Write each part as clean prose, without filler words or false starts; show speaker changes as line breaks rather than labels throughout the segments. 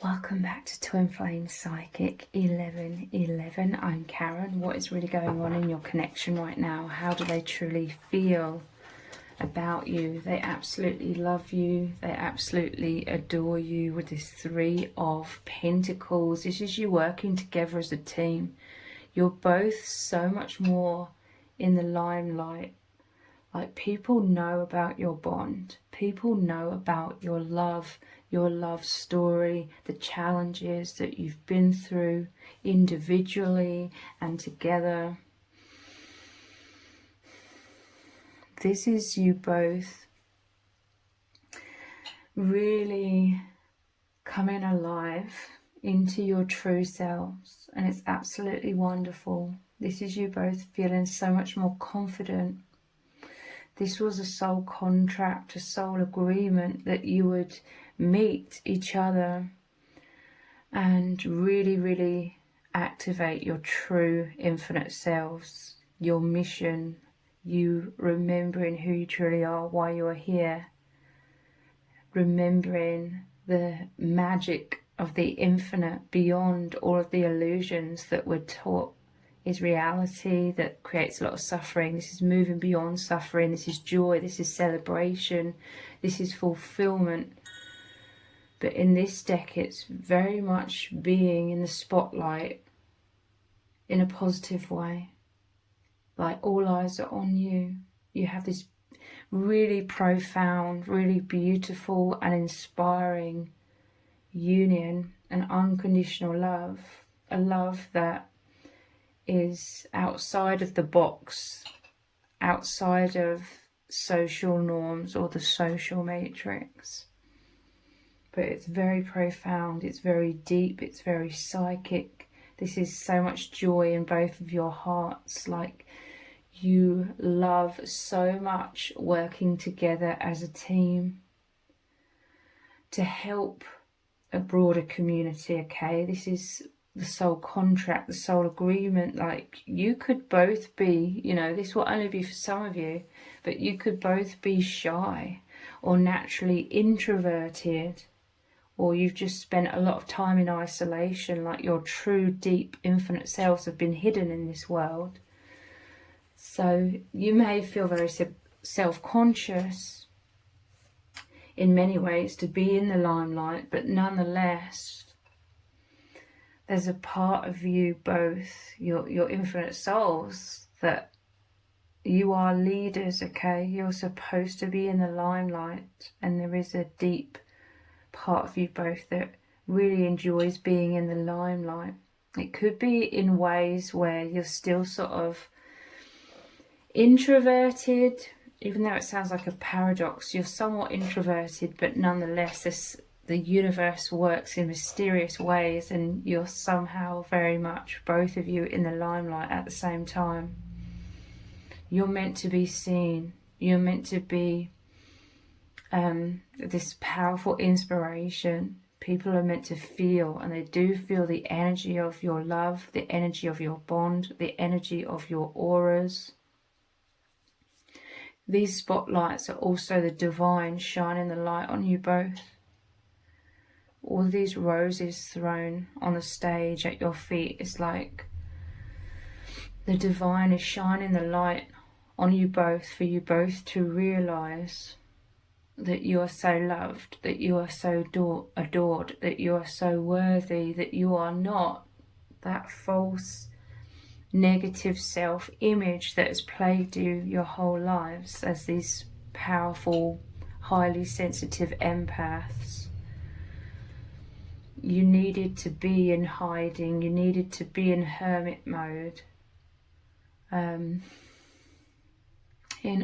Welcome back to Twin Flame Psychic 1111. I'm Karen. What is really going on in your connection right now? How do they truly feel about you? They absolutely love you. They absolutely adore you with this Three of Pentacles. This is you working together as a team. You're both so much more in the limelight. Like, people know about your bond. People know about your love story, the challenges that you've been through individually and together. This is you both really coming alive into your true selves, and it's absolutely wonderful. This is you both feeling so much more confident. This was a soul contract, a soul agreement that you would meet each other and really activate your true infinite selves, your mission, you remembering who you truly are, why you are here, remembering the magic of the infinite beyond all of the illusions that we're taught is reality, that creates a lot of suffering. This is moving beyond suffering. This is joy. This is celebration. This is fulfillment. But in this deck, it's very much being in the spotlight in a positive way. Like, all eyes are on you. You have this really profound, really beautiful and inspiring union and unconditional love. A love that is outside of the box, outside of social norms or the social matrix. But it's very profound, it's very deep, it's very psychic. This is so much joy in both of your hearts. Like, you love so much working together as a team to help a broader community, okay? This is the soul contract, the soul agreement. Like, you could both be, you know, this will only be for some of you, but you could both be shy or naturally introverted, or you've just spent a lot of time in isolation, like your true deep infinite selves have been hidden in this world. So you may feel very self-conscious in many ways to be in the limelight, but nonetheless there's a part of you both, your infinite souls, that you are leaders, okay? You're supposed to be in the limelight, and there is a deep part of you both that really enjoys being in the limelight. It could be in ways where you're still sort of introverted, even though it sounds like a paradox. You're somewhat introverted, but nonetheless the universe works in mysterious ways, and you're somehow very much, both of you, in the limelight at the same time. You're meant to be seen. You're meant to be this powerful inspiration. People are meant to feel, and they do feel, the energy of your love, the energy of your bond, the energy of your auras. These spotlights are also the divine shining the light on you both. All these roses thrown on the stage at your feet, it's like the divine is shining the light on you both, for you both to realize that you are so loved, that you are so adored, that you are so worthy, that you are not that false negative self-image that has plagued you your whole lives as these powerful, highly sensitive empaths. You needed to be in hiding, you needed to be in hermit mode.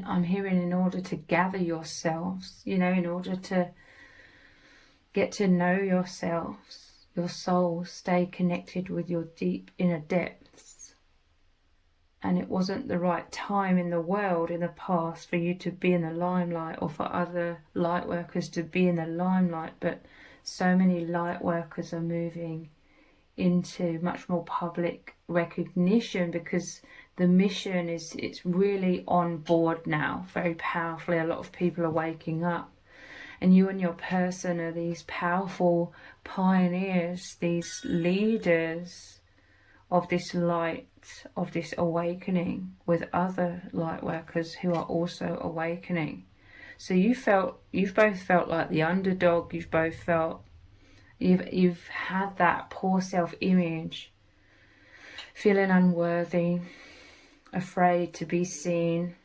I'm hearing in order to gather yourselves, you know, in order to get to know yourselves, your soul, stay connected with your deep inner depths. And it wasn't the right time in the world in the past for you to be in the limelight, or for other light workers to be in the limelight, but so many light workers are moving into much more public recognition because the mission it's really on board now, very powerfully. A lot of people are waking up, And you and your person are these powerful pioneers, these leaders of this light, of this awakening, with other light workers who are also awakening. So you've both felt like the underdog. You've both felt, you've had that poor self-image, feeling unworthy, afraid to be seen.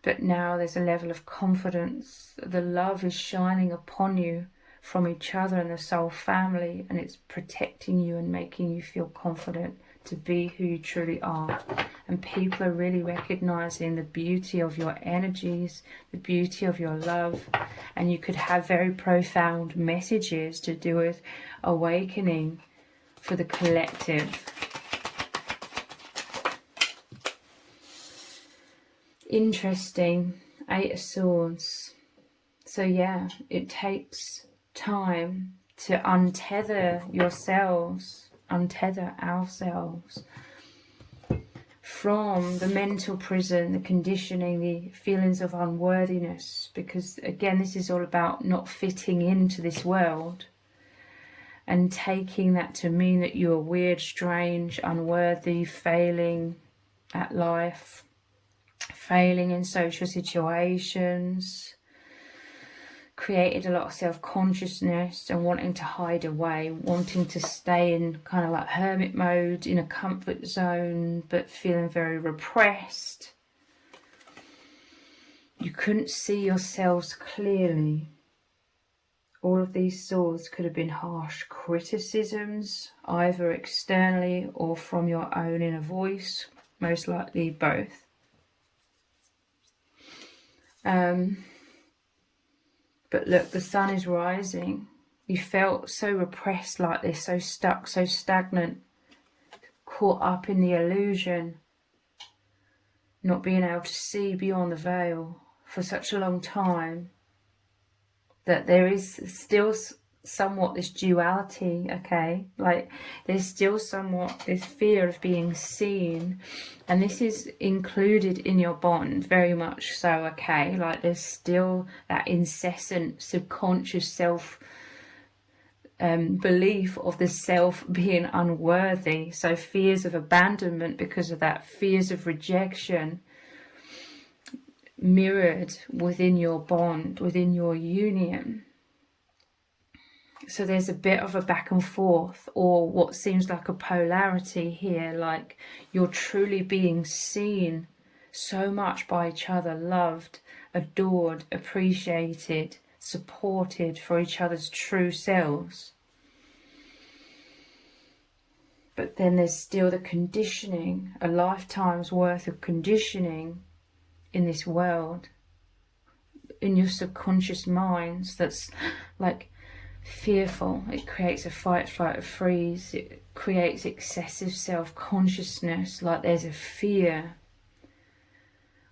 But now there's a level of confidence. The love is shining upon you from each other and the soul family, and it's protecting you and making you feel confident to be who you truly are. And people are really recognizing the beauty of your energies, the beauty of your love, and you could have very profound messages to do with awakening for the collective. Interesting. 8 of Swords. So yeah, it takes time to untether yourselves, untether ourselves from the mental prison, the conditioning, the feelings of unworthiness, because again, this is all about not fitting into this world and taking that to mean that you are weird, strange, unworthy, failing at life, failing in social situations, created a lot of self-consciousness and wanting to hide away, wanting to stay in kind of like hermit mode, in a comfort zone, but feeling very repressed. You couldn't see yourselves clearly. All of these swords could have been harsh criticisms, either externally or from your own inner voice, most likely both. But look, the sun is rising. You felt so repressed like this, so stuck, so stagnant, caught up in the illusion, not being able to see beyond the veil for such a long time, that there is still somewhat this duality, okay? Like there's still somewhat this fear of being seen, and this is included in your bond, very much so, okay? Like there's still that incessant subconscious self belief of the self being unworthy, so fears of abandonment because of that, fears of rejection mirrored within your bond, within your union. So there's a bit of a back and forth, or what seems like a polarity here, like you're truly being seen so much by each other, loved, adored, appreciated, supported for each other's true selves. But then there's still the conditioning, a lifetime's worth of conditioning in this world, in your subconscious minds, that's like fearful. It creates a fight, flight, or freeze. It creates excessive self-consciousness, like there's a fear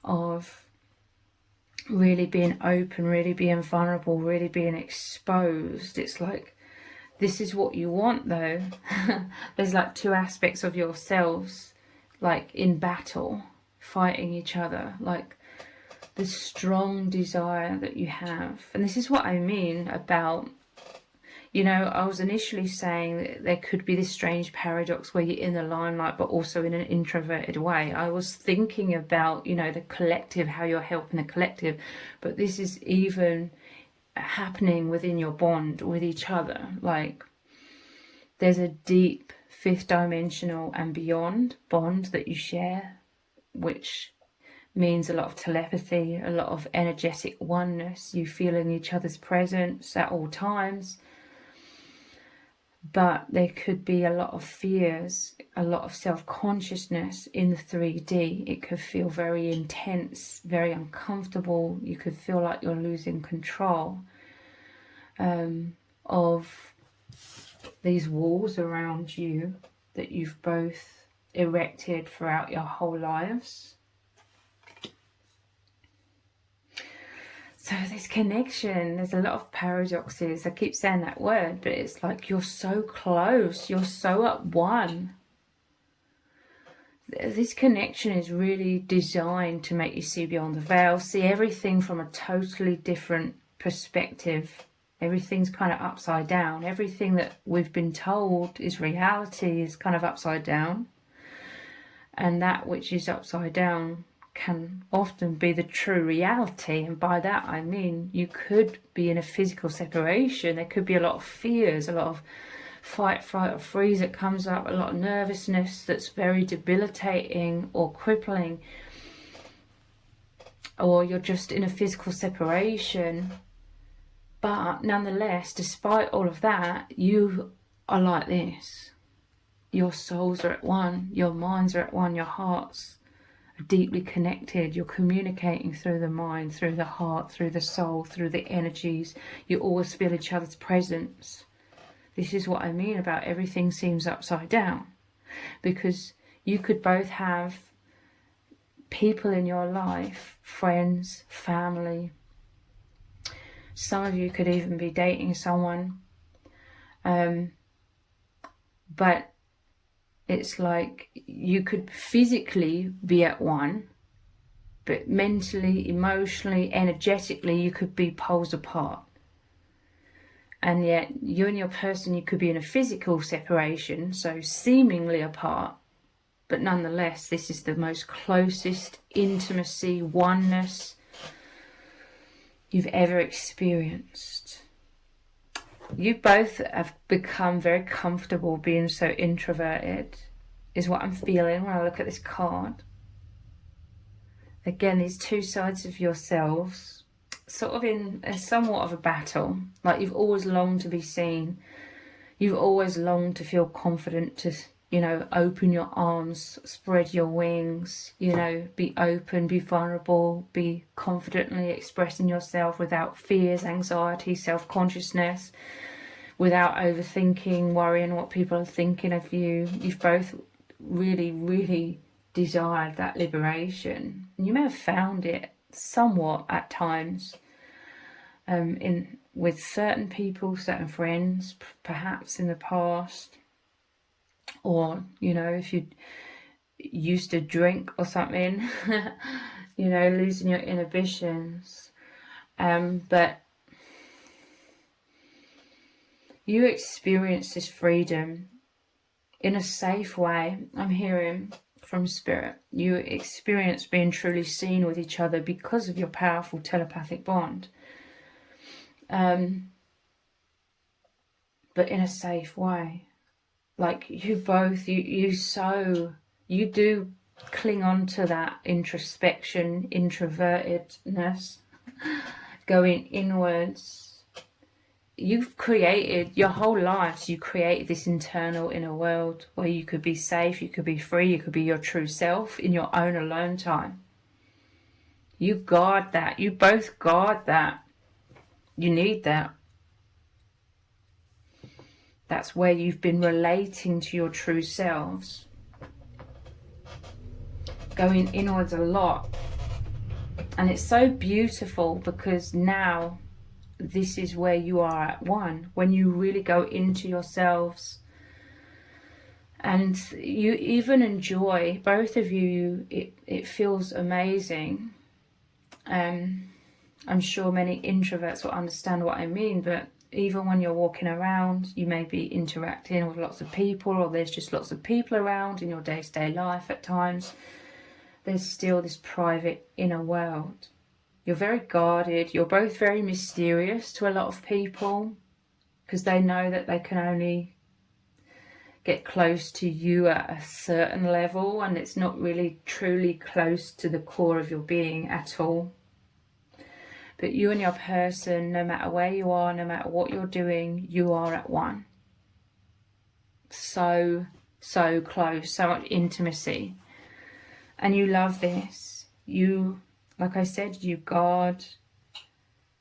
of really being open, really being vulnerable, really being exposed. It's like, this is what you want though. There's like two aspects of yourselves, like in battle, fighting each other, like the strong desire that you have. And this is what I mean about, you know, I was initially saying that there could be this strange paradox where you're in the limelight but also in an introverted way. I was thinking about, you know, the collective, how you're helping the collective, but this is even happening within your bond with each other. Like there's a deep fifth dimensional and beyond bond that you share, which means a lot of telepathy, a lot of energetic oneness, you feeling each other's presence at all times. But there could be a lot of fears, a lot of self-consciousness in the 3D. It could feel very intense, very uncomfortable. You could feel like you're losing control of these walls around you that you've both erected throughout your whole lives. So this connection, there's a lot of paradoxes. I keep saying that word, but it's like you're so close, you're so at one. This connection is really designed to make you see beyond the veil, see everything from a totally different perspective. Everything's kind of upside down. Everything that we've been told is reality is kind of upside down. And that which is upside down can often be the true reality. And by that I mean you could be in a physical separation. There could be a lot of fears, a lot of fight, flight or freeze that comes up, a lot of nervousness that's very debilitating or crippling, or you're just in a physical separation. But nonetheless, despite all of that, you are like this. Your souls are at one, your minds are at one, your hearts are deeply connected. You're communicating through the mind, through the heart, through the soul, through the energies. You always feel each other's presence. This is what I mean about everything seems upside down, because you could both have people in your life, friends, family. Some of you could even be dating someone, but it's like you could physically be at one, but mentally, emotionally, energetically, you could be poles apart. And yet you and your person, you could be in a physical separation, so seemingly apart, but nonetheless this is the most closest intimacy, oneness you've ever experienced. You both have become very comfortable being so introverted, is what I'm feeling when I look at this card. Again, these two sides of yourselves sort of in a somewhat of a battle. Like you've always longed to be seen. You've always longed to feel confident to, you know, open your arms, spread your wings, you know, be open, be vulnerable, be confidently expressing yourself without fears, anxiety, self-consciousness, without overthinking, worrying what people are thinking of you. You've both really, really desired that liberation. You may have found it somewhat at times with certain people, certain friends, perhaps in the past, or you know, if you used to drink or something, you know, losing your inhibitions, but you experience this freedom in a safe way. I'm hearing from spirit, you experience being truly seen with each other because of your powerful telepathic bond, but in a safe way. Like you both, you do cling on to that introspection, introvertedness, going inwards. You've created your whole lives, you created this internal inner world where you could be safe, you could be free, you could be your true self in your own alone time. You guard that. You both guard that. You need that. That's where you've been relating to your true selves, going inwards a lot. And it's so beautiful because now this is where you are at one, when you really go into yourselves and you even enjoy, both of you, it feels amazing. I'm sure many introverts will understand what I mean, but even when you're walking around, you may be interacting with lots of people, or there's just lots of people around in your day-to-day life at times, there's still this private inner world. You're very guarded. You're both very mysterious to a lot of people because they know that they can only get close to you at a certain level, and it's not really truly close to the core of your being at all. But you and your person, no matter where you are, no matter what you're doing, you are at one. So close, so much intimacy. And you love this. You, like I said, you guard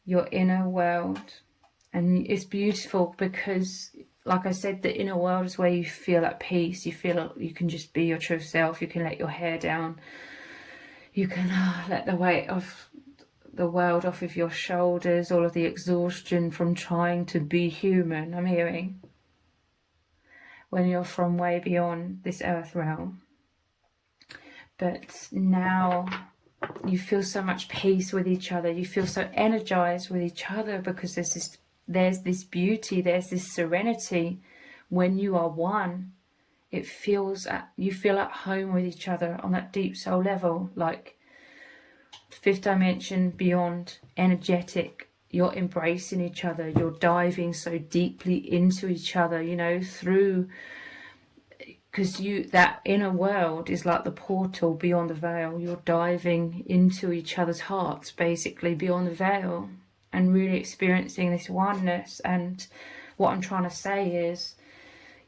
your inner world. And it's beautiful because, like I said, the inner world is where you feel at peace. You feel you can just be your true self. You can let your hair down. You can let the weight of the world off of your shoulders, all of the exhaustion from trying to be human, I'm hearing, when you're from way beyond this earth realm. But now you feel so much peace with each other. You feel so energized with each other because there's this beauty, there's this serenity when you are one. It feels you feel at home with each other on that deep soul level, like fifth dimension, beyond, energetic. You're embracing each other. You're diving so deeply into each other, you know, through, because that inner world is like the portal beyond the veil. You're diving into each other's hearts, basically, beyond the veil, and really experiencing this oneness. And what I'm trying to say is,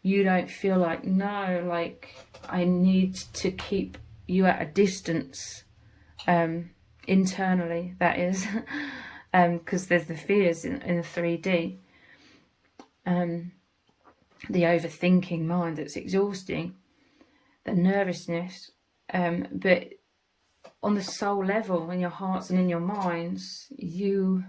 you don't feel like, no, like I need to keep you at a distance, internally, that is, because there's the fears in the 3D, the overthinking mind that's exhausting, the nervousness, but on the soul level, in your hearts and in your minds, you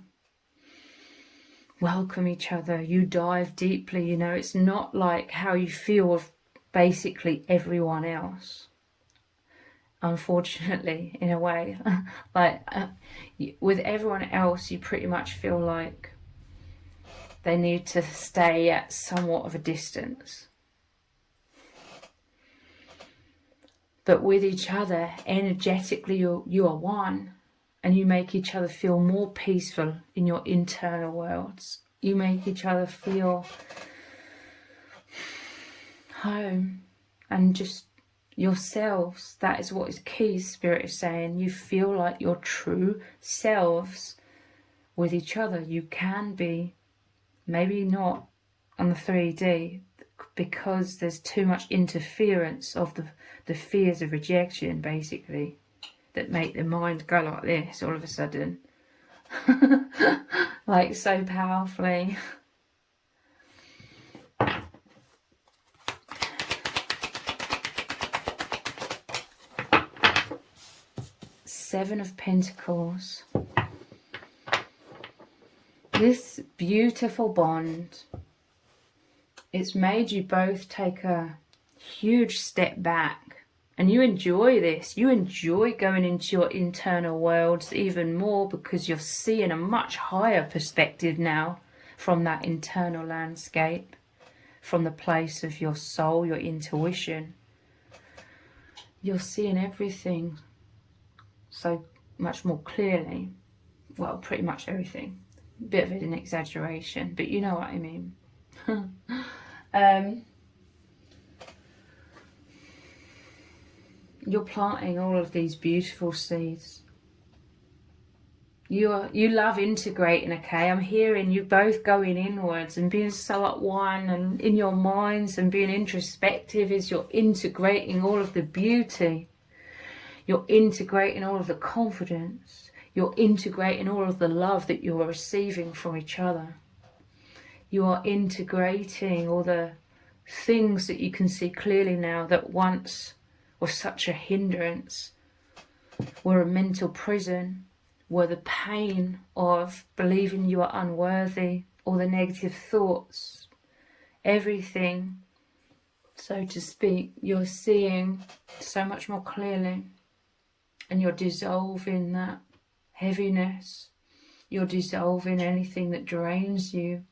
welcome each other, you dive deeply, you know. It's not like how you feel of basically everyone else, unfortunately, in a way. Like with everyone else, you pretty much feel like they need to stay at somewhat of a distance. But with each other, energetically, you are one, and you make each other feel more peaceful in your internal worlds. You make each other feel home and just yourselves. That is what is key, Spirit is saying. You feel like your true selves with each other. You can be, maybe not on the 3D, because there's too much interference of the fears of rejection, basically, that make the mind go like this all of a sudden. Like so powerfully. Seven of Pentacles. This beautiful bond, it's made you both take a huge step back. And you enjoy this. You enjoy going into your internal worlds even more, because you're seeing a much higher perspective now from that internal landscape, from the place of your soul, your intuition. You're seeing everything so much more clearly. Well, pretty much everything. A bit of an exaggeration, but you know what I mean. You're planting all of these beautiful seeds. You love integrating, okay? I'm hearing you both going inwards and being so at one, and in your minds, and being introspective as you're integrating all of the beauty. You're integrating all of the confidence. You're integrating all of the love that you are receiving from each other. You are integrating all the things that you can see clearly now that once were such a hindrance, were a mental prison, were the pain of believing you are unworthy, or the negative thoughts, everything, so to speak, you're seeing so much more clearly, and you're dissolving that heaviness. You're dissolving anything that drains you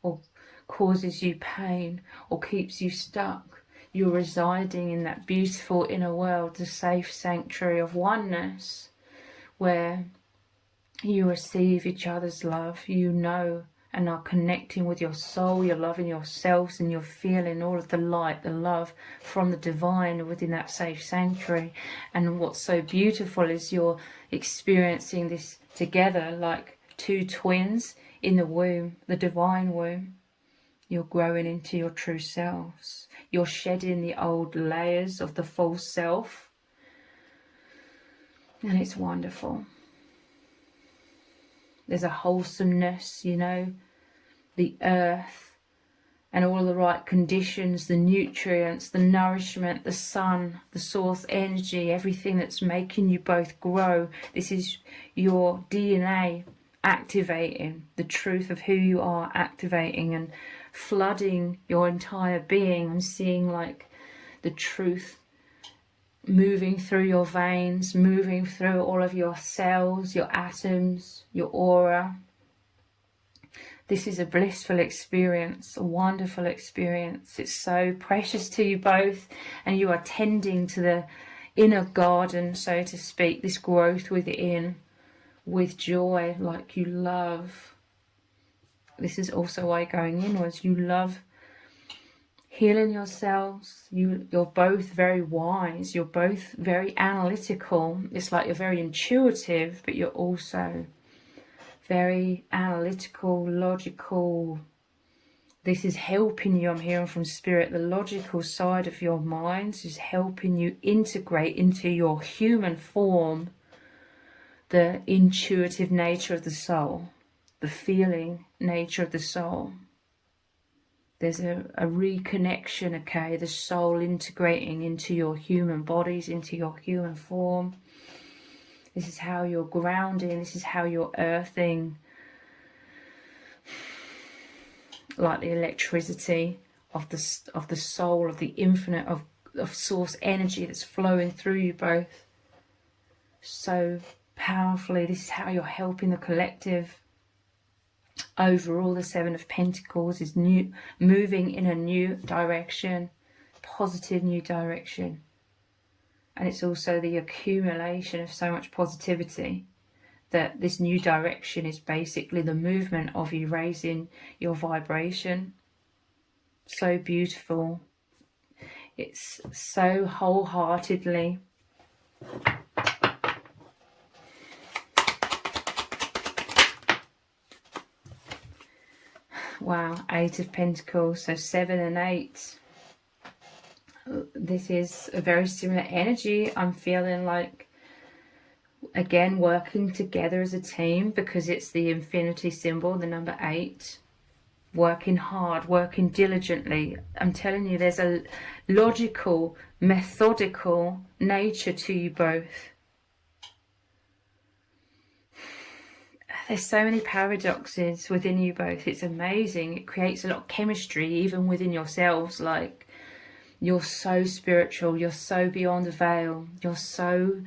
or causes you pain or keeps you stuck. You're residing in that beautiful inner world, the safe sanctuary of oneness, where you receive each other's love, you know, and are connecting with your soul. You're loving yourselves, and you're feeling all of the light, the love from the divine within that safe sanctuary. And what's so beautiful is you're experiencing this together like two twins in the womb, the divine womb. You're growing into your true selves. You're shedding the old layers of the false self. And it's wonderful. There's a wholesomeness, you know, the earth and all the right conditions, the nutrients, the nourishment, the sun, the source energy, everything that's making you both grow. This is your DNA activating, the truth of who you are activating and flooding your entire being, and seeing like the truth moving through your veins, moving through all of your cells, your atoms, your aura. This is a blissful experience, a wonderful experience. It's so precious to you both, and you are tending to the inner garden, so to speak, this growth within, with joy, like you love. This is also why going inwards, you love healing yourselves. You're both very wise, you're both very analytical. It's like you're very intuitive, but you're also very analytical, logical. This is helping you, I'm hearing from Spirit, the logical side of your minds is helping you integrate into your human form the intuitive nature of the soul, the feeling nature of the soul. There's a reconnection, okay, the soul integrating into your human bodies, into your human form. This is how you're grounding, this is how you're earthing, like the electricity of the soul, of the infinite, of source energy that's flowing through you both so powerfully. This is how you're helping the collective. Overall, the Seven of Pentacles is moving in a new direction, positive new direction. And it's also the accumulation of so much positivity that this new direction is basically the movement of you raising your vibration. So beautiful. It's so wholeheartedly. Wow, Eight of Pentacles, so 7 and 8. This is a very similar energy. I'm feeling like, again, working together as a team, because it's the infinity symbol, the number 8. Working hard, working diligently. I'm telling you, there's a logical, methodical nature to you both. There's so many paradoxes within you both. It's amazing. It creates a lot of chemistry even within yourselves. Like, you're so spiritual, you're so beyond the veil, you're so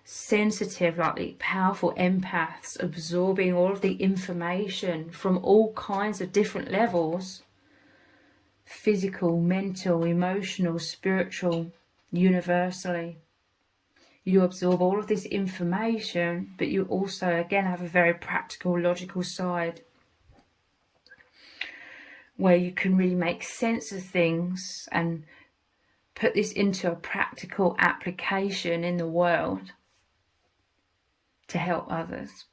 sensitive, like the powerful empaths, absorbing all of the information from all kinds of different levels, physical, mental, emotional, spiritual, universally. You absorb all of this information, but you also, again, have a very practical, logical side where you can really make sense of things and put this into a practical application in the world to help others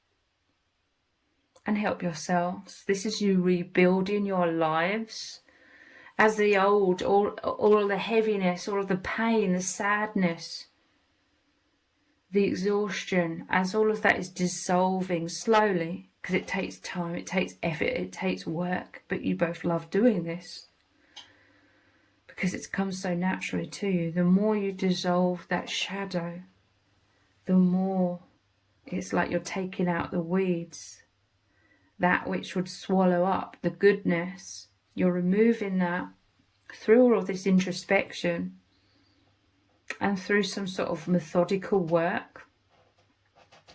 and help yourselves. This is you rebuilding your lives as the old, all of the heaviness, all of the pain, the sadness, the exhaustion, as all of that is dissolving slowly, because it takes time, it takes effort, it takes work, but you both love doing this because it's come so naturally to you. The more you dissolve that shadow, the more it's like you're taking out the weeds, that which would swallow up the goodness. You're removing that through all of this introspection and through some sort of methodical work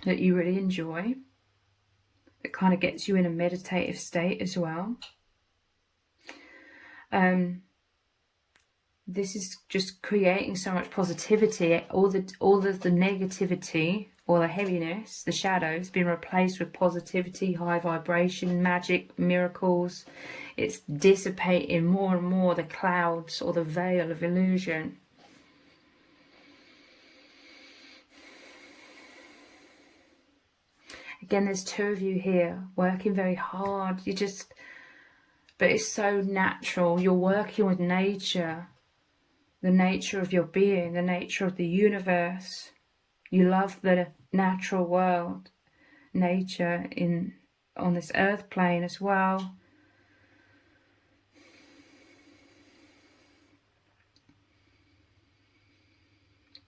that you really enjoy. It kind of gets you in a meditative state as well. This is just creating so much positivity. All of the negativity or the heaviness, the shadows, being replaced with positivity, high vibration, magic, miracles. It's dissipating more and more the clouds or the veil of illusion. Again, there's two of you here working very hard. But it's so natural. You're working with nature, the nature of your being, the nature of the universe. You love the natural world, nature on this earth plane as well.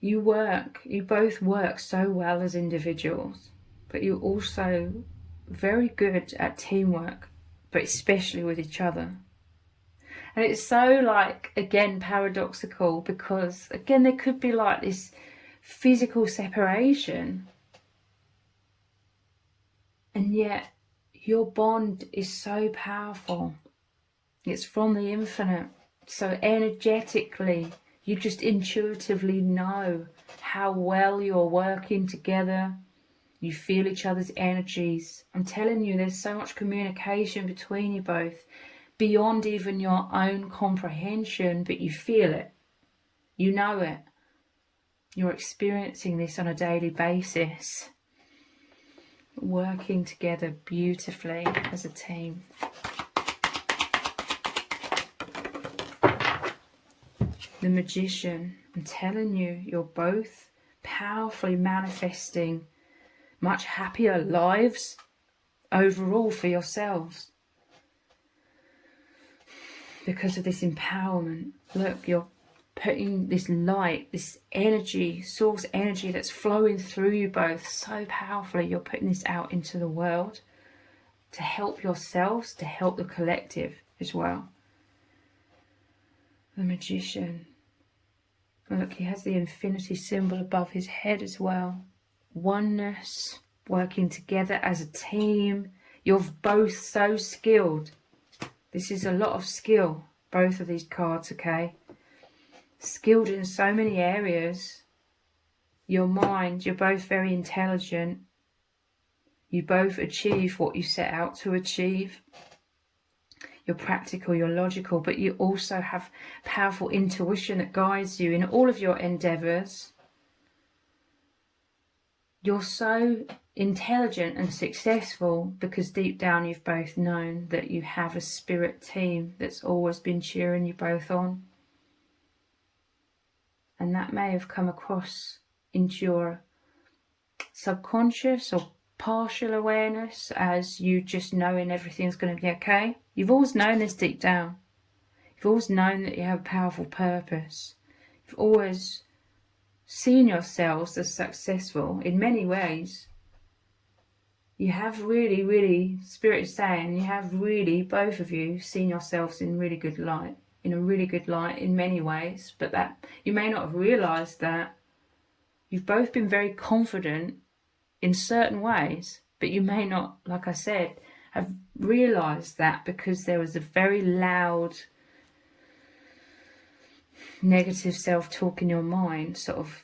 You both work so well as individuals, but you're also very good at teamwork, but especially with each other. And it's so, like, again, paradoxical, because again there could be like this physical separation, and yet your bond is so powerful. It's from the infinite. So energetically, you just intuitively know how well you're working together. You feel each other's energies. I'm telling you, there's so much communication between you both, beyond even your own comprehension, but you feel it. You know it. You're experiencing this on a daily basis, working together beautifully as a team. The Magician, I'm telling you, you're both powerfully manifesting much happier lives overall for yourselves because of this empowerment. Look, you're putting this light, this energy, source energy that's flowing through you both so powerfully. You're putting this out into the world to help yourselves, to help the collective as well. The Magician. Look, he has the infinity symbol above his head as well. Oneness, working together as a team. You're both so skilled. This is a lot of skill, both of these cards, okay? Skilled in so many areas. Your mind, you're both very intelligent. You both achieve what you set out to achieve. You're practical, you're logical, but you also have powerful intuition that guides you in all of your endeavours. You're so intelligent and successful because deep down you've both known that you have a spirit team that's always been cheering you both on. And that may have come across into your subconscious or partial awareness as you just knowing everything's going to be okay. You've always known this deep down. You've always known that you have a powerful purpose. You've always seen yourselves as successful in many ways. You have really, Spirit is saying, you have really, both of you, seen yourselves in really good light. In a really good light in many ways, but that you may not have realised that. You've both been very confident in certain ways, but you may not, like I said, have realised that because there was a very loud negative self-talk in your mind, sort of,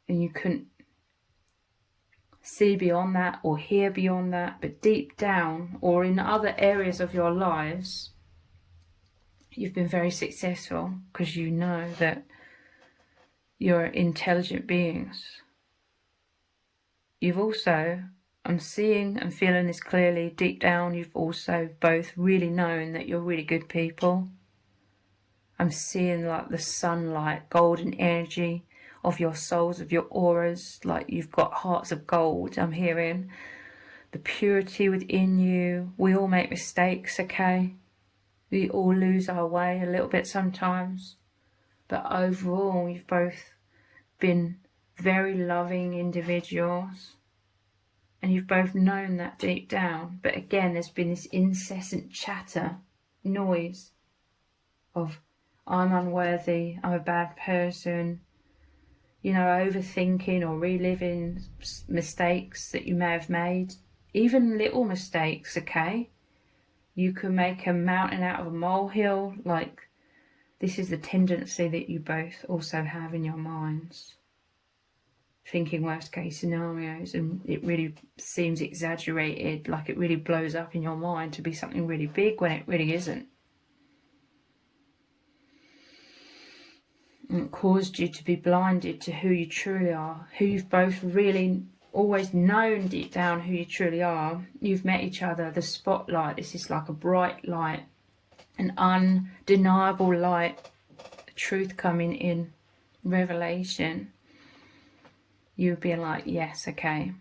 and you couldn't see beyond that or hear beyond that. But deep down, or in other areas of your lives, you've been very successful because you know that you're intelligent beings. You've also, I'm seeing and feeling this clearly, deep down you've also both really known that you're really good people. I'm seeing like the sunlight, golden energy of your souls, of your auras, like you've got hearts of gold. I'm hearing the purity within you. We all make mistakes, okay? We all lose our way a little bit sometimes. But overall, you've both been very loving individuals. And you've both known that deep down. But again, there's been this incessant chatter, noise of, I'm unworthy, I'm a bad person. You know, overthinking or reliving mistakes that you may have made. Even little mistakes, okay? You can make a mountain out of a molehill. Like, this is the tendency that you both also have in your minds. Thinking worst case scenarios, and it really seems exaggerated, like it really blows up in your mind to be something really big when it really isn't. And it caused you to be blinded to who you truly are, who you've both really always known deep down who you truly are. You've met each other, the spotlight, this is like a bright light, an undeniable light, truth coming in, revelation. You'd be like, yes, okay,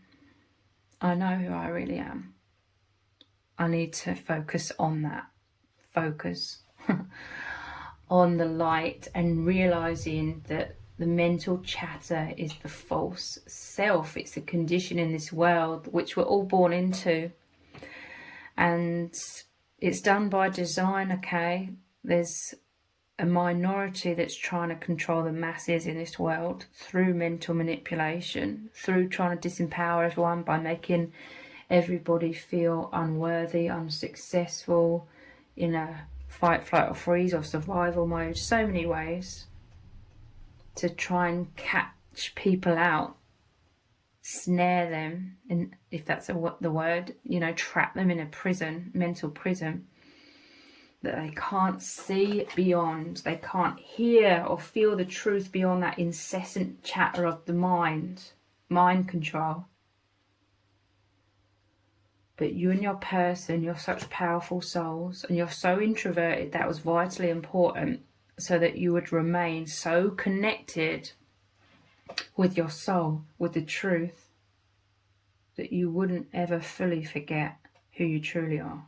I know who I really am. I need to focus on that. Focus on the light and realizing that the mental chatter is the false self. It's the condition in this world which we're all born into. And it's done by design, okay? There's a minority that's trying to control the masses in this world through mental manipulation, through trying to disempower everyone by making everybody feel unworthy, unsuccessful, in a fight, flight or freeze or survival mode. So many ways to try and catch people out, snare them, and if that's the word, you know, trap them in a prison, mental prison, that they can't see beyond, they can't hear or feel the truth beyond that incessant chatter of the mind control. But you and your person, you're such powerful souls, and you're so introverted, that was vitally important, so that you would remain so connected with your soul, with the truth, that you wouldn't ever fully forget who you truly are.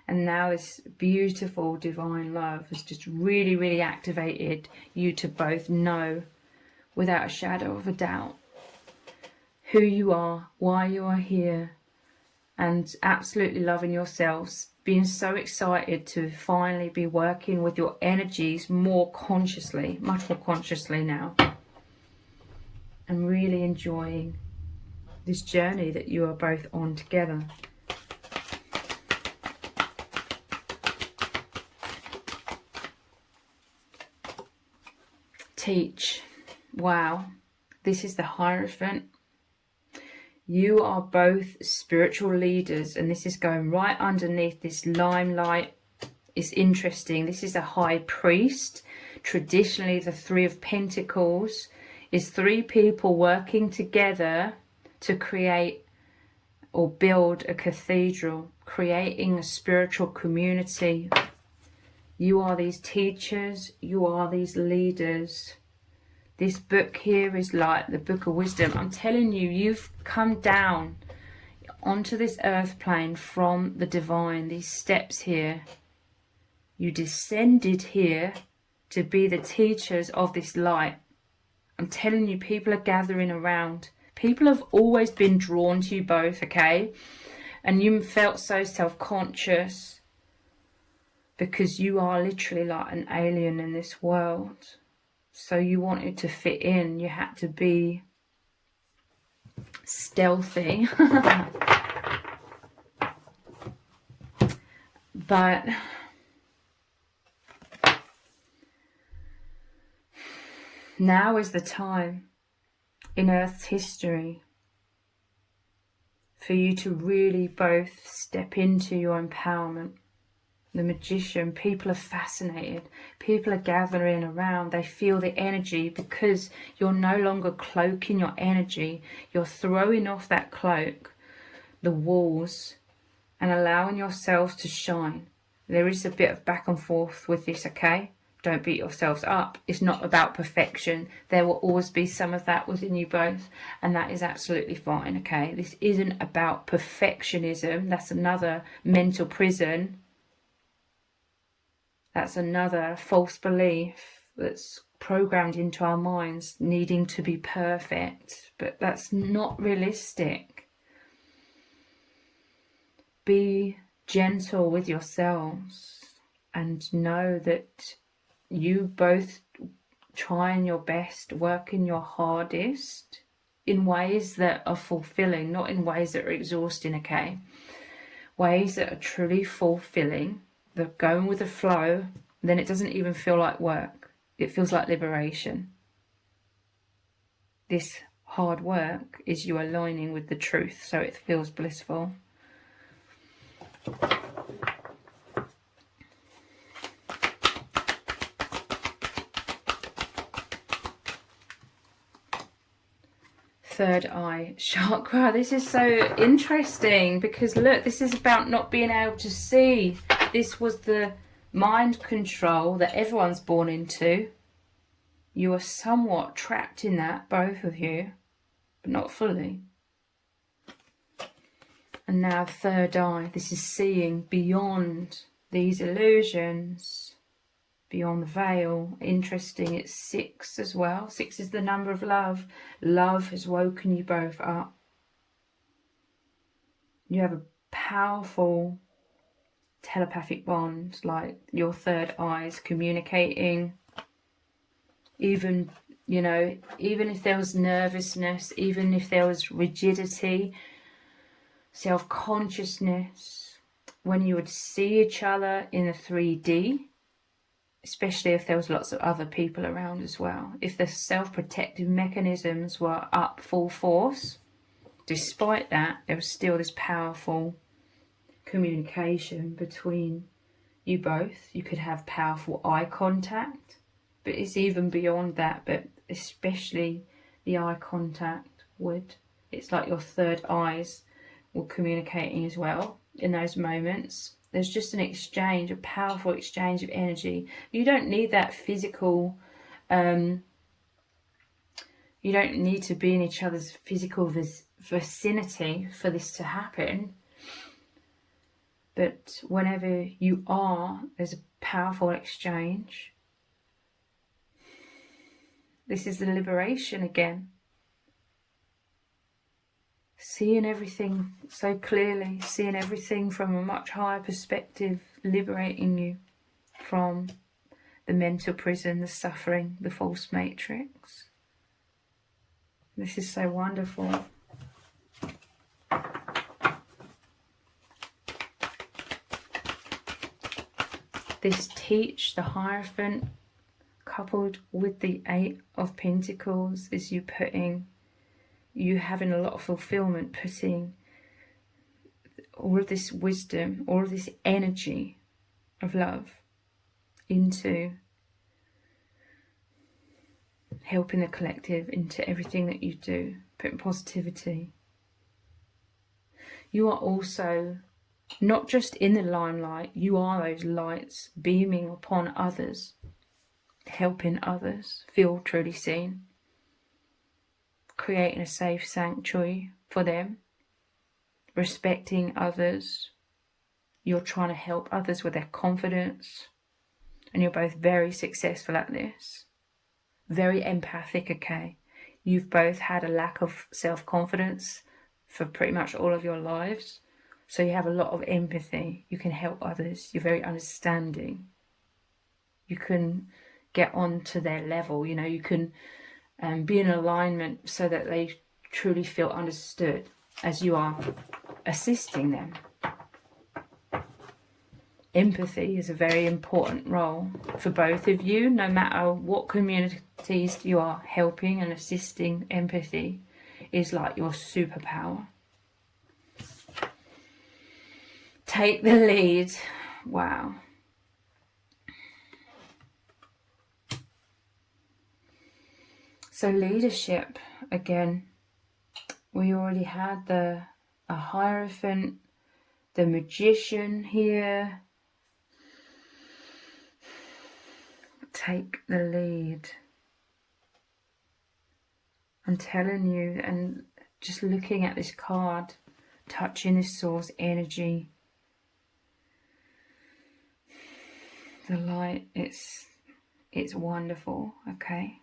And now this beautiful divine love has just really, really activated you to both know without a shadow of a doubt who you are, why you are here, and absolutely loving yourselves, being so excited to finally be working with your energies more consciously, much more consciously now, and really enjoying this journey that you are both on together. Teach. Wow, this is the Hierophant. You are both spiritual leaders, and this is going right underneath this limelight. It's interesting. This is a high priest. Traditionally, the Three of Pentacles is three people working together to create or build a cathedral, creating a spiritual community. You are these teachers, you are these leaders. This book here is like the Book of Wisdom. I'm telling you, you've come down onto this earth plane from the divine, these steps here. You descended here to be the teachers of this light. I'm telling you, people are gathering around. People have always been drawn to you both, okay? And you felt so self-conscious, because you are literally like an alien in this world. So you wanted to fit in. You had to be stealthy. But now is the time in Earth's history for you to really both step into your empowerment. The Magician, people are fascinated. People are gathering around. They feel the energy, because you're no longer cloaking your energy. You're throwing off that cloak, the walls, and allowing yourselves to shine. There is a bit of back and forth with this, okay? Don't beat yourselves up. It's not about perfection. There will always be some of that within you both, and that is absolutely fine, okay? This isn't about perfectionism. That's another mental prison. That's another false belief that's programmed into our minds, needing to be perfect. But that's not realistic. Be gentle with yourselves and know that you both trying your best, working your hardest in ways that are fulfilling, not in ways that are exhausting, okay? Ways that are truly fulfilling. They're going with the flow, then it doesn't even feel like work. It feels like liberation. This hard work is you aligning with the truth, so it feels blissful. Third eye chakra. This is so interesting, because look, this is about not being able to see. This was the mind control that everyone's born into. You are somewhat trapped in that, both of you, but not fully. And now third eye. This is seeing beyond these illusions, beyond the veil. Interesting, it's 6 as well. 6 is the number of love. Love has woken you both up. You have a powerful telepathic bond, like your third eyes communicating. Even, you know, even if there was nervousness, even if there was rigidity, self-consciousness, when you would see each other in a 3D, especially if there was lots of other people around as well, if the self-protective mechanisms were up full force, despite that, there was still this powerful communication between you both. You could have powerful eye contact, but it's even beyond that, but especially the eye contact it's like your third eyes were communicating as well in those moments. There's just an exchange, a powerful exchange of energy. You don't need that physical, you don't need to be in each other's physical vicinity for this to happen. But whenever you are, there's a powerful exchange. This is the liberation again. Seeing everything so clearly, seeing everything from a much higher perspective, liberating you from the mental prison, the suffering, the false matrix. This is so wonderful. This teach, the Hierophant, coupled with the 8 of Pentacles, is you having a lot of fulfillment, putting all of this wisdom, all of this energy of love into helping the collective, into everything that you do, putting positivity. You are also not just in the limelight, you are those lights beaming upon others, helping others feel truly seen, creating a safe sanctuary for them, respecting others. You're trying to help others with their confidence, and you're both very successful at this. Very empathic, okay? You've both had a lack of self-confidence for pretty much all of your lives, so you have a lot of empathy. You can help others. You're very understanding. You can get on to their level, you know, you can be in alignment so that they truly feel understood as you are assisting them. Empathy is a very important role for both of you, no matter what communities you are helping and assisting. Empathy is like your superpower. Take the lead. Wow. So leadership, again, we already had a Hierophant, the Magician here. Take the lead. I'm telling you, and just looking at this card, touching this source energy, the light, it's wonderful, okay?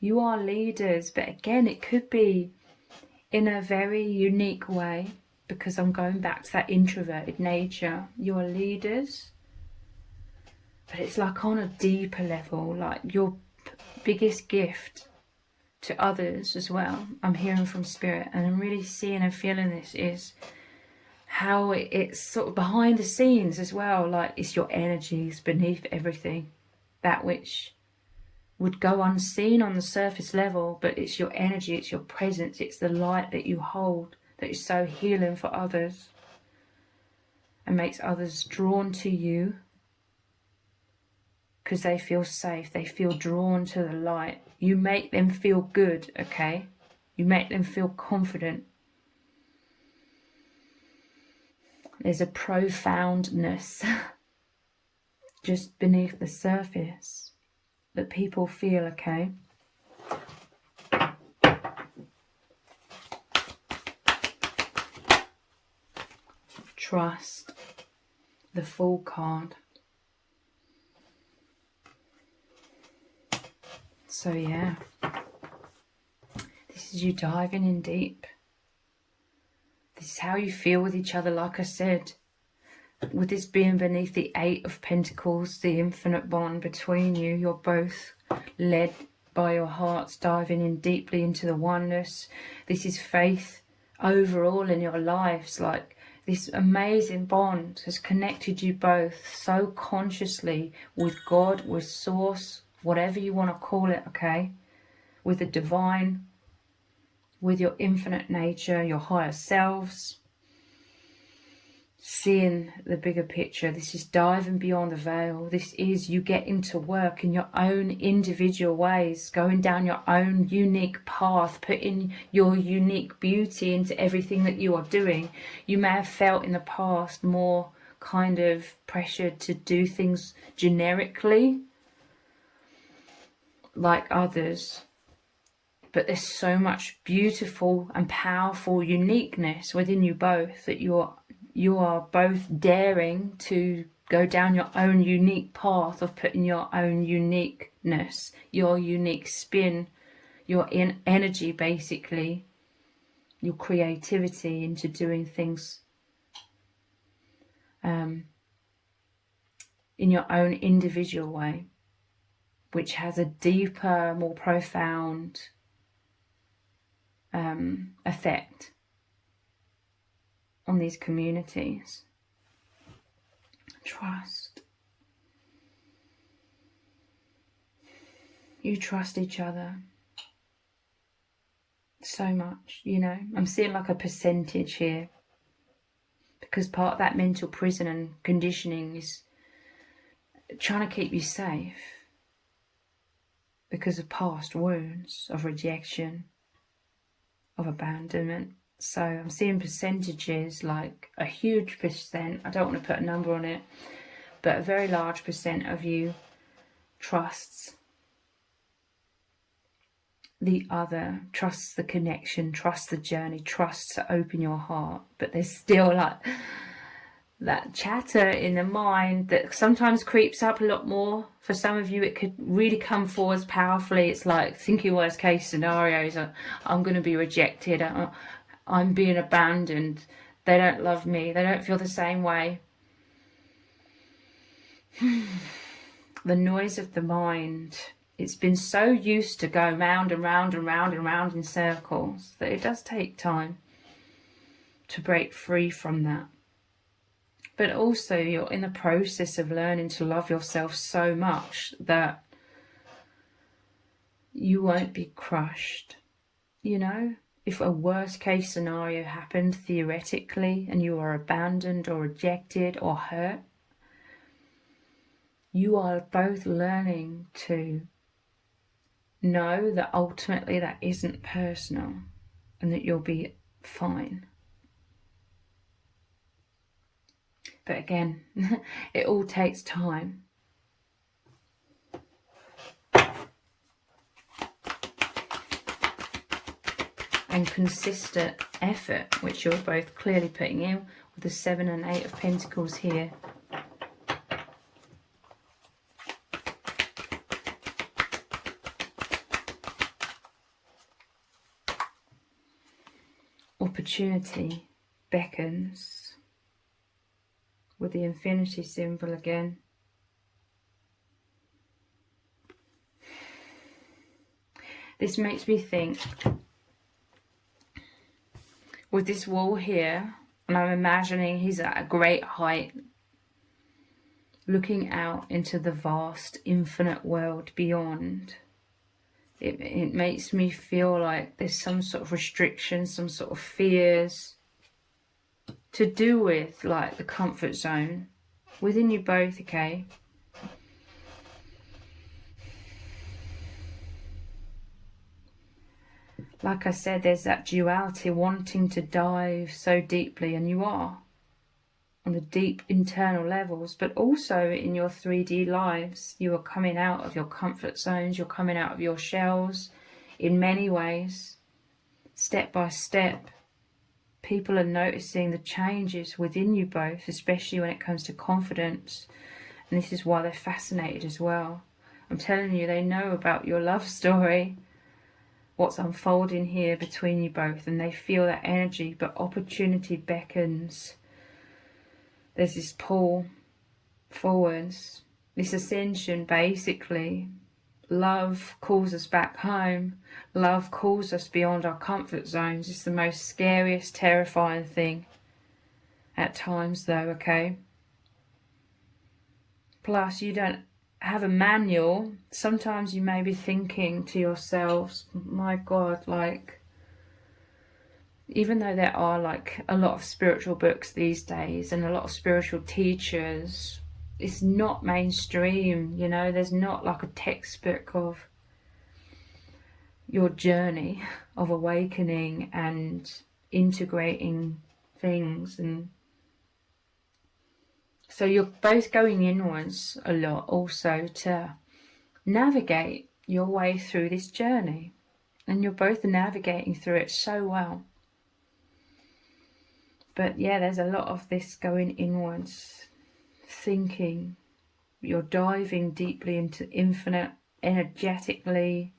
You are leaders, but again, it could be in a very unique way, because I'm going back to that introverted nature. You are leaders, but it's like on a deeper level, like your biggest gift to others as well. I'm hearing from Spirit, and I'm really seeing and feeling this is how it's sort of behind the scenes as well. Like it's your energies beneath everything, that which would go unseen on the surface level, but it's your energy, it's your presence, it's the light that you hold that is so healing for others and makes others drawn to you because they feel safe, they feel drawn to the light. You make them feel good, okay? You make them feel confident. There's a profoundness just beneath the surface that people feel, okay? Trust, the Fool card. So yeah, this is you diving in deep. This is how you feel with each other, like I said. with this being beneath the 8 of Pentacles, the infinite bond between you, you're both led by your hearts, diving in deeply into the oneness. This is faith overall in your lives. Like, this amazing bond has connected you both so consciously with God, with Source, whatever you want to call it, okay? With the divine, with your infinite nature, your higher selves. Seeing the bigger picture. This is diving beyond the veil. This is you getting to work in your own individual ways, going down your own unique path, putting your unique beauty into everything that you are doing. You may have felt in the past more kind of pressured to do things generically like others, but there's so much beautiful and powerful uniqueness within you both that you are both daring to go down your own unique path of putting your own uniqueness, your unique spin, your energy, basically, your creativity into doing things in your own individual way, which has a deeper, more profound effect on these communities. Trust. You trust each other so much, you know. I'm seeing like a percentage here, because part of that mental prison and conditioning is trying to keep you safe because of past wounds of rejection, of abandonment. So I'm seeing percentages, like a huge percent, I don't want to put a number on it, but a very large percent of you trusts the other, trusts the connection, trusts the journey, trusts to open your heart. But there's still like that chatter in the mind that sometimes creeps up a lot more. For some of you, it could really come forward powerfully. It's like thinking worst case scenarios. I'm going to be rejected. I'm being abandoned. They don't love me. They don't feel the same way. The noise of the mind. It's been so used to go round and round and round and round in circles that it does take time to break free from that. But also you're in the process of learning to love yourself so much that you won't be crushed. You know, if a worst case scenario happened theoretically and you are abandoned or rejected or hurt, you are both learning to know that ultimately that isn't personal and that you'll be fine. But again, it all takes time. And consistent effort, which you're both clearly putting in with the 7 and 8 of Pentacles here. Opportunity beckons with the infinity symbol again. This makes me think, with this wall here, and I'm imagining he's at a great height, looking out into the vast, infinite world beyond. It makes me feel like there's some sort of restrictions, some sort of fears to do with like the comfort zone within you both, okay? Like I said, there's that duality, wanting to dive so deeply, and you are on the deep internal levels, but also in your 3D lives, you are coming out of your comfort zones, you're coming out of your shells in many ways, step by step. People are noticing the changes within you both, especially when it comes to confidence, and this is why they're fascinated as well. I'm telling you, they know about your love story, what's unfolding here between you both, and they feel that energy. But opportunity beckons there's this pull forwards, this ascension basically. Love calls us back home. Love calls us beyond our comfort zones. It's the most scariest, terrifying thing at times though, okay? Plus, you don't have a manual. Sometimes you may be thinking to yourselves, my God, like, even though there are like a lot of spiritual books these days and a lot of spiritual teachers, it's not mainstream, you know, there's not like a textbook of your journey of awakening and integrating things. And so you're both going inwards a lot also to navigate your way through this journey, and you're both navigating through it so well. But yeah, there's a lot of this going inwards, thinking. You're diving deeply into infinite energetically.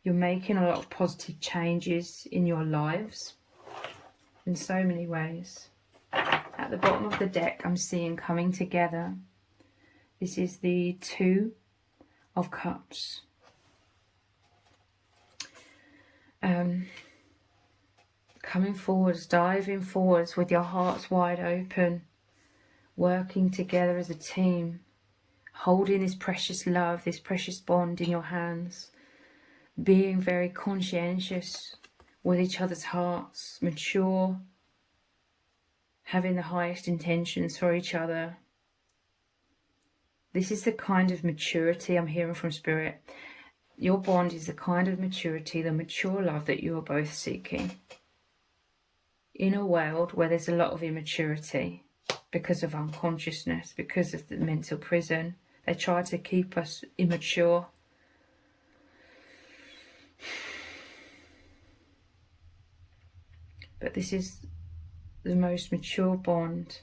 You're making a lot of positive changes in your lives in so many ways. At the bottom of the deck, I'm seeing coming together. This is the Two of Cups. Coming forwards, diving forwards with your hearts wide open, working together as a team, holding this precious love, this precious bond in your hands, being very conscientious with each other's hearts, mature, having the highest intentions for each other. This is the kind of maturity I'm hearing from Spirit. Your bond is the kind of maturity, the mature love that you are both seeking. In a world where there's a lot of immaturity because of unconsciousness, because of the mental prison, they try to keep us immature. But this is the most mature bond.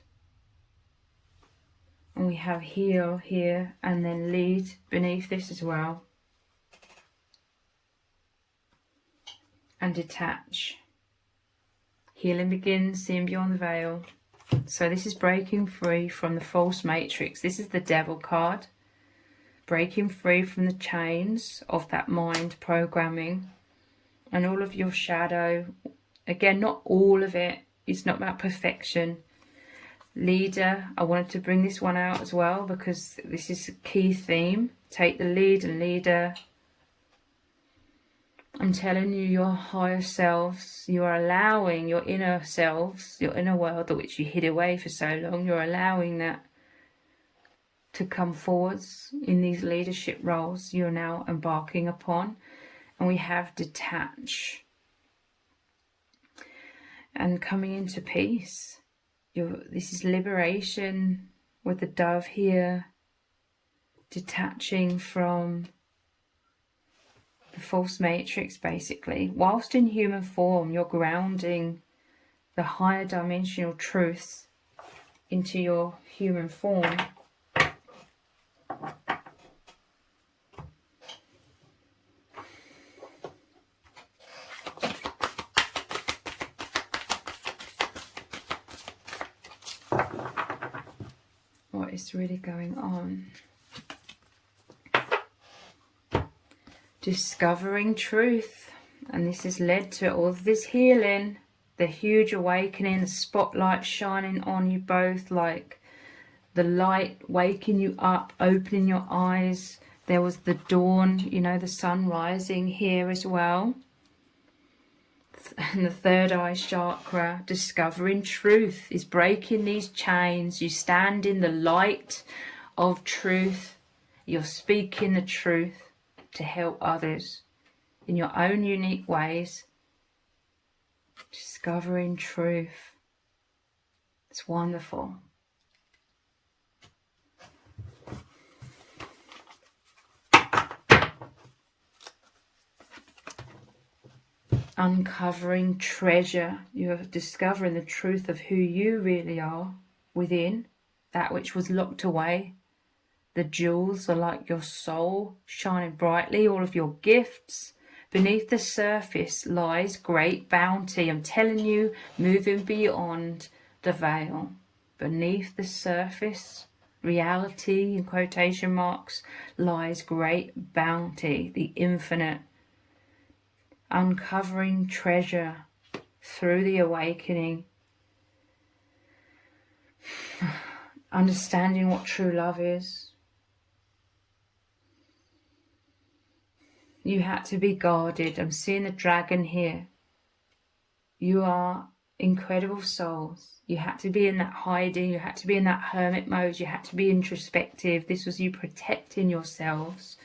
And we have heal here and then lead beneath this as well. And detach. Healing begins, seeing beyond the veil. So this is breaking free from the false matrix. This is the devil card. Breaking free from the chains of that mind programming and all of your shadow. Again, not all of it. It's not about perfection. Leader, I wanted to bring this one out as well because this is a key theme. Take the lead and leader. I'm telling you, your higher selves, you are allowing your inner selves, your inner world that which you hid away for so long, you're allowing that to come forwards in these leadership roles you're now embarking upon. And we have detach. And coming into peace. This is liberation with the dove here. Detaching from the false matrix basically. Whilst in human form, you're grounding the higher dimensional truth into your human form. What is really going on? Discovering truth, and this has led to all of this healing, the huge awakening, the spotlight shining on you both, like the light waking you up, opening your eyes. There was the dawn, you know, the sun rising here as well. And the third eye chakra, discovering truth, is breaking these chains. You stand in the light of truth. You're speaking the truth to help others in your own unique ways. Discovering truth. It's wonderful. Uncovering treasure. You're discovering the truth of who you really are within, that which was locked away. The jewels are like your soul shining brightly, all of your gifts. Beneath the surface lies great bounty. I'm telling you, moving beyond the veil. beneath the surface reality, in quotation marks, lies great bounty, the infinite, uncovering treasure through the awakening, understanding what true love is. You had to be guarded. I'm seeing the dragon here. You are incredible souls. You had to be in that hiding. You had to be in that hermit mode. You had to be introspective. This was you protecting yourselves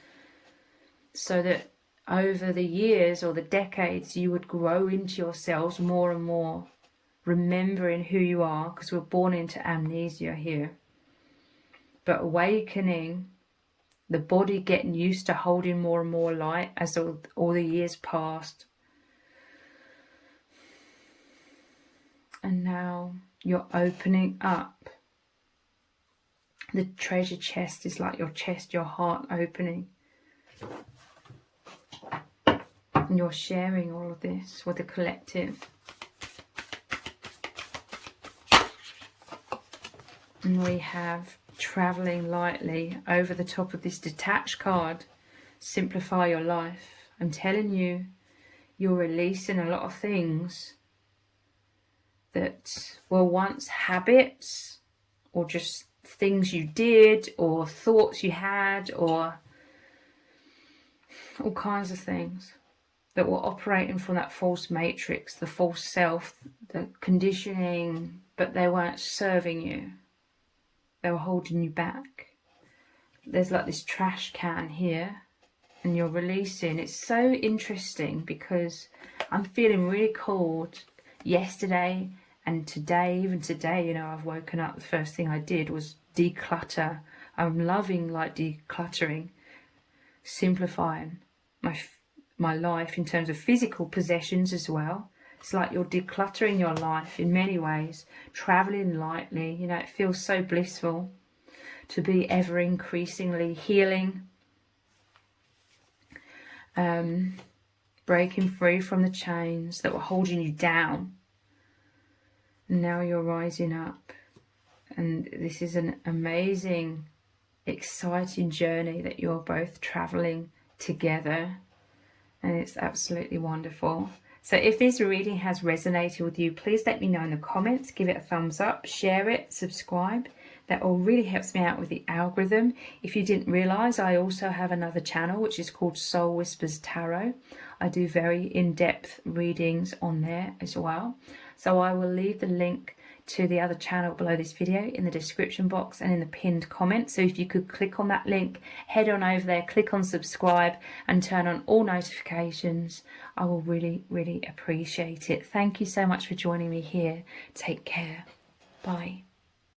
so that over the years or the decades you would grow into yourselves more and more, remembering who you are, because we're born into amnesia here. But awakening, the body getting used to holding more and more light as all the years passed. And now you're opening up. The treasure chest is like your chest, your heart opening. And you're sharing all of this with the collective. And we have traveling lightly over the top of this detached card. Simplify your life. I'm telling you, you're releasing a lot of things that were once habits, or just things you did, or thoughts you had, or all kinds of things that were operating from that false matrix, the false self, the conditioning, but they weren't serving you. They were holding you back. There's like this trash can here, and you're releasing. It's so interesting because I'm feeling really called yesterday and today, even today, you know, I've woken up, the first thing I did was declutter. I'm loving like decluttering, simplifying my life in terms of physical possessions as well. It's like you're decluttering your life in many ways, traveling lightly. You know, it feels so blissful to be ever increasingly healing, breaking free from the chains that were holding you down. And now you're rising up. And this is an amazing, exciting journey that you're both traveling together. And it's absolutely wonderful. So if this reading has resonated with you, please let me know in the comments. Give it a thumbs up, share it, subscribe. That all really helps me out with the algorithm. If you didn't realize, I also have another channel which is called Soul Whispers Tarot. I do very in-depth readings on there as well. So I will leave the link to the other channel below this video in the description box and in the pinned comment. So if you could click on that link, head on over there, click on subscribe and turn on all notifications. I will really, really appreciate it. Thank you so much for joining me here. Take care. Bye.